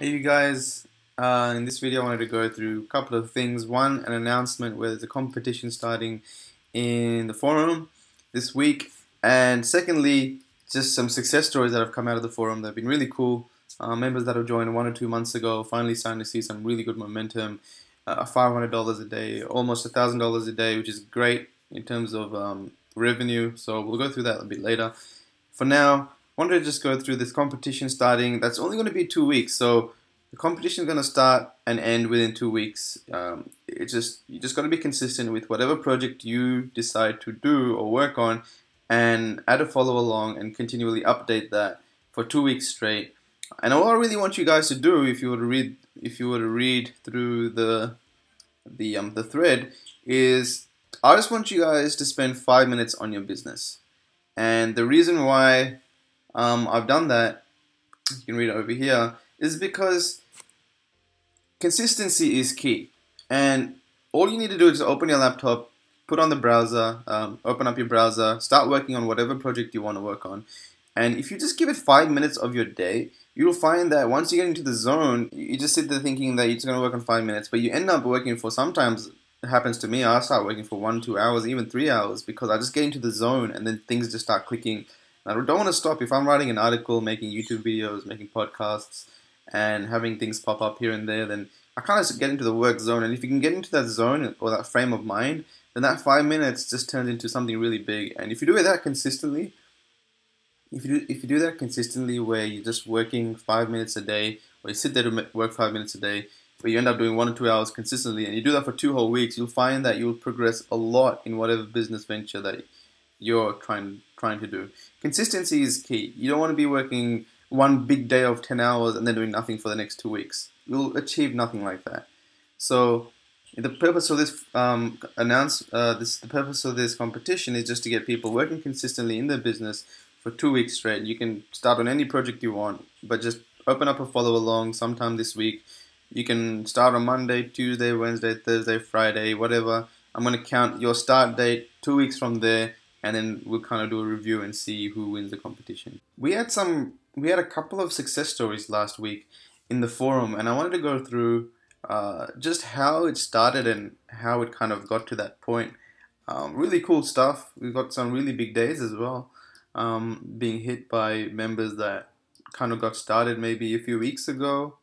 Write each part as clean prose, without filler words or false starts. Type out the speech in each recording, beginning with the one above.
Hey you guys, in this video I wanted to go through a couple of things. One, an announcement where there's a competition starting in the forum this week, and secondly, just some success stories that have come out of the forum that have been really cool. Members that have joined 1 or 2 months ago finally starting to see some really good momentum. $500 a day, almost $1,000 a day, which is great in terms of revenue. So we'll go through that a bit later. For now, I wanted to just go through this competition starting. That's only going to be 2 weeks, so the competition is going to start and end within 2 weeks. You just got to be consistent with whatever project you decide to do or work on, and add a follow along and continually update that for 2 weeks straight. And all I really want you guys to do, if you were to read through the thread, is I just want you guys to spend 5 minutes on your business. And the reason why I've done that, you can read it over here, is because consistency is key. And all you need to do is open your laptop, put on the browser, open up your browser, start working on whatever project you want to work on. And if you just give it 5 minutes of your day, you'll find that once you get into the zone, you just sit there thinking that you're just going to work on 5 minutes, but you end up working for, sometimes it happens to me, I start working for 1, 2 hours, even 3 hours, because I just get into the zone and then things just start clicking. I don't want to stop. If I'm writing an article, making YouTube videos, making podcasts, and having things pop up here and there, then I kind of get into the work zone. And if you can get into that zone or that frame of mind, then that 5 minutes just turns into something really big. And if you do that consistently, if you do that consistently, where you're just working 5 minutes a day, or you sit there to work 5 minutes a day, but you end up doing 1 or 2 hours consistently, and you do that for 2 whole weeks, you'll find that you'll progress a lot in whatever business venture that you're trying to do. Consistency is key. You don't want to be working one big day of 10 hours and then doing nothing for the next 2 weeks. You'll achieve nothing like that. So the purpose of this the purpose of this competition is just to get people working consistently in their business for 2 weeks straight. You can start on any project you want, but just open up a follow along sometime this week. You can start on Monday, Tuesday, Wednesday, Thursday, Friday, whatever. I'm going to count your start date 2 weeks from there, and then we'll kind of do a review and see who wins the competition. We had a couple of success stories last week in the forum, and I wanted to go through just how it started and how it kind of got to that point. Really cool stuff. We've got some really big days as well, being hit by members that kind of got started maybe a few weeks ago,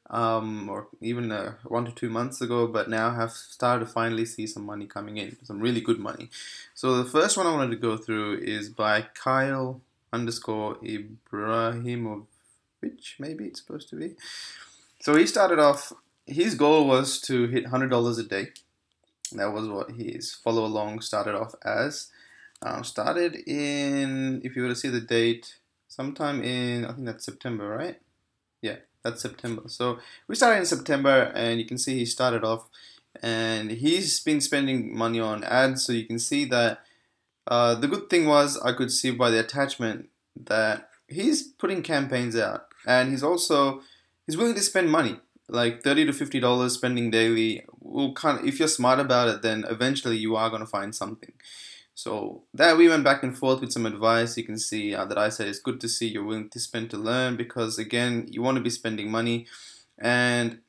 or even 1 to 2 months ago, but now have started to finally see some money coming in, some really good money. So the first one I wanted to go through is by Kyle _ Ibrahimovic, maybe it's supposed to be. So he started off, his goal was to hit $100 a day. That was what his follow along started off as. Started in, if you were to see the date, sometime in, I think that's September, right? Yeah, that's September. So we started in September, and you can see he started off, and he's been spending money on ads. So you can see that the good thing was, I could see by the attachment that he's putting campaigns out, and he's willing to spend money, like $30 to $50 spending daily. If you're smart about it, then eventually you are going to find something. So that we went back and forth with some advice. You can see that I said it's good to see you're willing to spend to learn, because again, you want to be spending money, and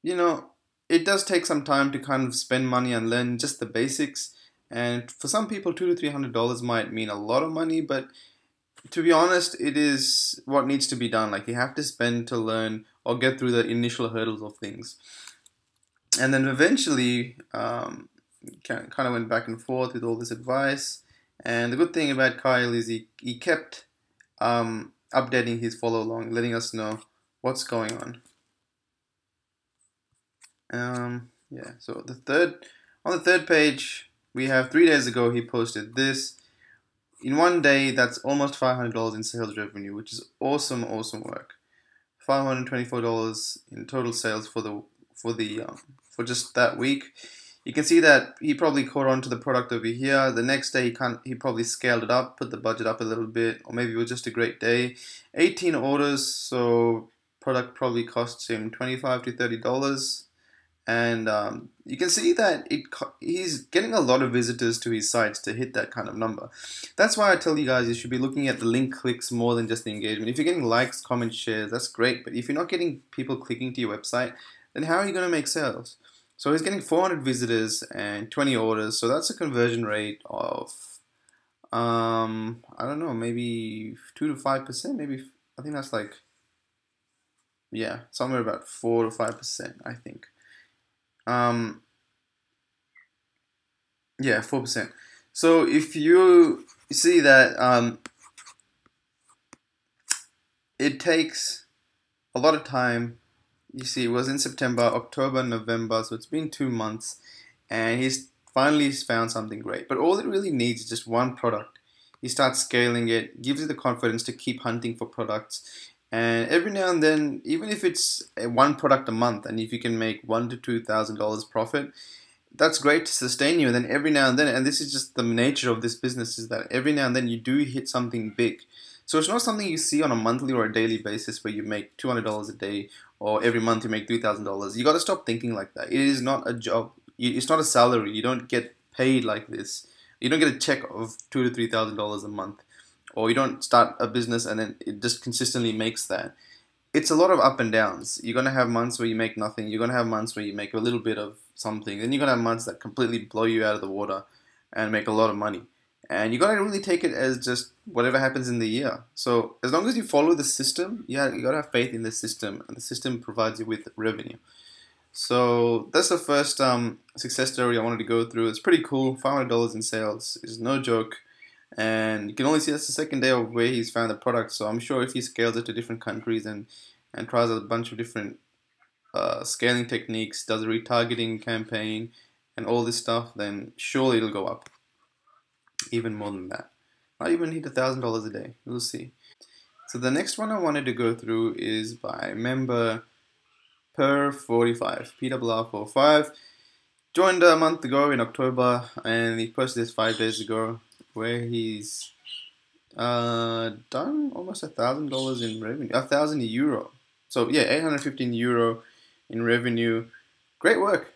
it does take some time to kind of spend money and learn just the basics. And for some people, $200 to $300 might mean a lot of money, but to be honest, it is what needs to be done. Like, you have to spend to learn or get through the initial hurdles of things, and then eventually kind of went back and forth with all this advice. And the good thing about Kyle is he kept updating his follow along, letting us know what's going on. Yeah, so on the third page, we have 3 days ago he posted this. In 1 day, that's almost $500 in sales revenue, which is awesome work. $524 in total sales for just that week. You can see that he probably caught on to the product over here. The next day he probably scaled it up, put the budget up a little bit, or maybe it was just a great day. 18 orders, so product probably costs him $25 to $30. and you can see that he's getting a lot of visitors to his sites to hit that kind of number. That's why I tell you guys you should be looking at the link clicks more than just the engagement. If you're getting likes, comments, shares, that's great, but if you're not getting people clicking to your website, then how are you going to make sales? So he's getting 400 visitors and 20 orders, so that's a conversion rate of I don't know, maybe 2 to 5%, maybe. I think that's like, yeah, somewhere about 4 to 5%, I think. Um, yeah, 4%. So if you see that it takes a lot of time. You see, it was in September, October, November, so it's been 2 months, and he's finally found something great. But all it really needs is just one product. He starts scaling it, gives you the confidence to keep hunting for products, and every now and then, even if it's one product a month, and if you can make $1,000 to $2,000 profit, that's great to sustain you. And then every now and then, and this is just the nature of this business, is that every now and then you do hit something big. So it's not something you see on a monthly or a daily basis where you make $200 a day, or every month you make $3,000. You got to stop thinking like that. It is not a job. It's not a salary. You don't get paid like this. You don't get a check of $2,000 to $3,000 a month, or you don't start a business and then it just consistently makes that. It's a lot of up and downs. You're gonna have months where you make nothing. You're gonna have months where you make a little bit of something. Then you're gonna have months that completely blow you out of the water and make a lot of money. And you gotta really take it as just whatever happens in the year. So as long as you follow the system, yeah, you gotta have faith in the system, and the system provides you with revenue. So that's the first success story I wanted to go through. It's pretty cool. $500 in sales is no joke. And you can only see that's the second day of where he's found the product. So I'm sure if he scales it to different countries and tries a bunch of different scaling techniques, does a retargeting campaign and all this stuff, then surely it'll go up even more than that. Not even hit $1,000 a day. We'll see. So the next one I wanted to go through is by member Per45, PRR45. Joined a month ago in October, and he posted this 5 days ago, where he's done almost $1,000 in revenue, 1,000 euro. So yeah, 815 euro in revenue. Great work.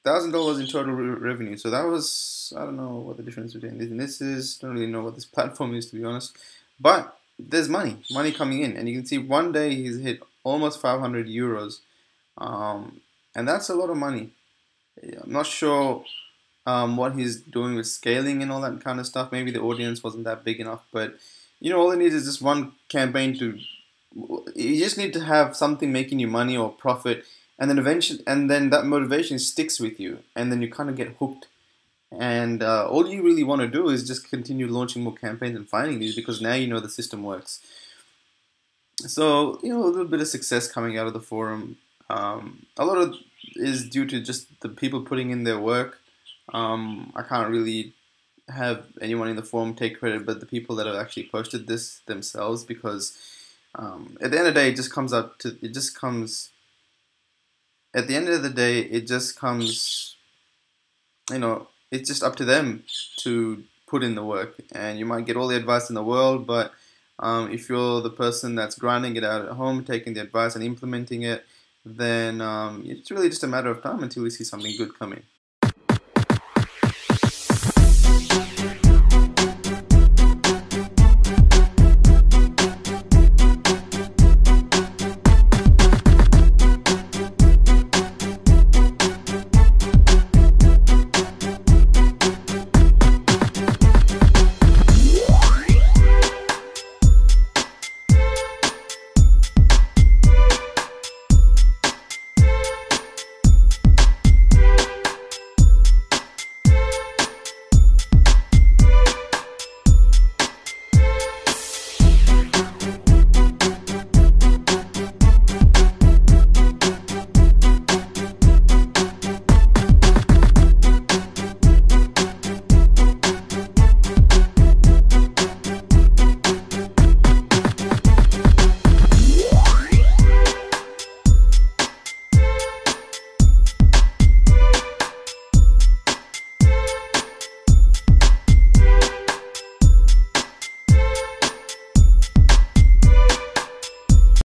$1,000 in total revenue. So that was, I don't know what the difference between this and this is. Don't really know what this platform is, to be honest. But there's money coming in, and you can see one day he's hit almost 500 euros, and that's a lot of money. I'm not sure what he's doing with scaling and all that kind of stuff. Maybe the audience wasn't that big enough, but all it needs is just one campaign to. You just need to have something making you money or profit, and then eventually, and then that motivation sticks with you, and then you kind of get hooked. And all you really want to do is just continue launching more campaigns and finding these, because now you know the system works. So a little bit of success coming out of the forum. A lot of is due to just the people putting in their work. I can't really have anyone in the forum take credit, but the people that have actually posted this themselves, because at the end of the day, it just comes up to At the end of the day, it just comes. It's just up to them to put in the work, and you might get all the advice in the world, but if you're the person that's grinding it out at home, taking the advice and implementing it, then it's really just a matter of time until we see something good come in.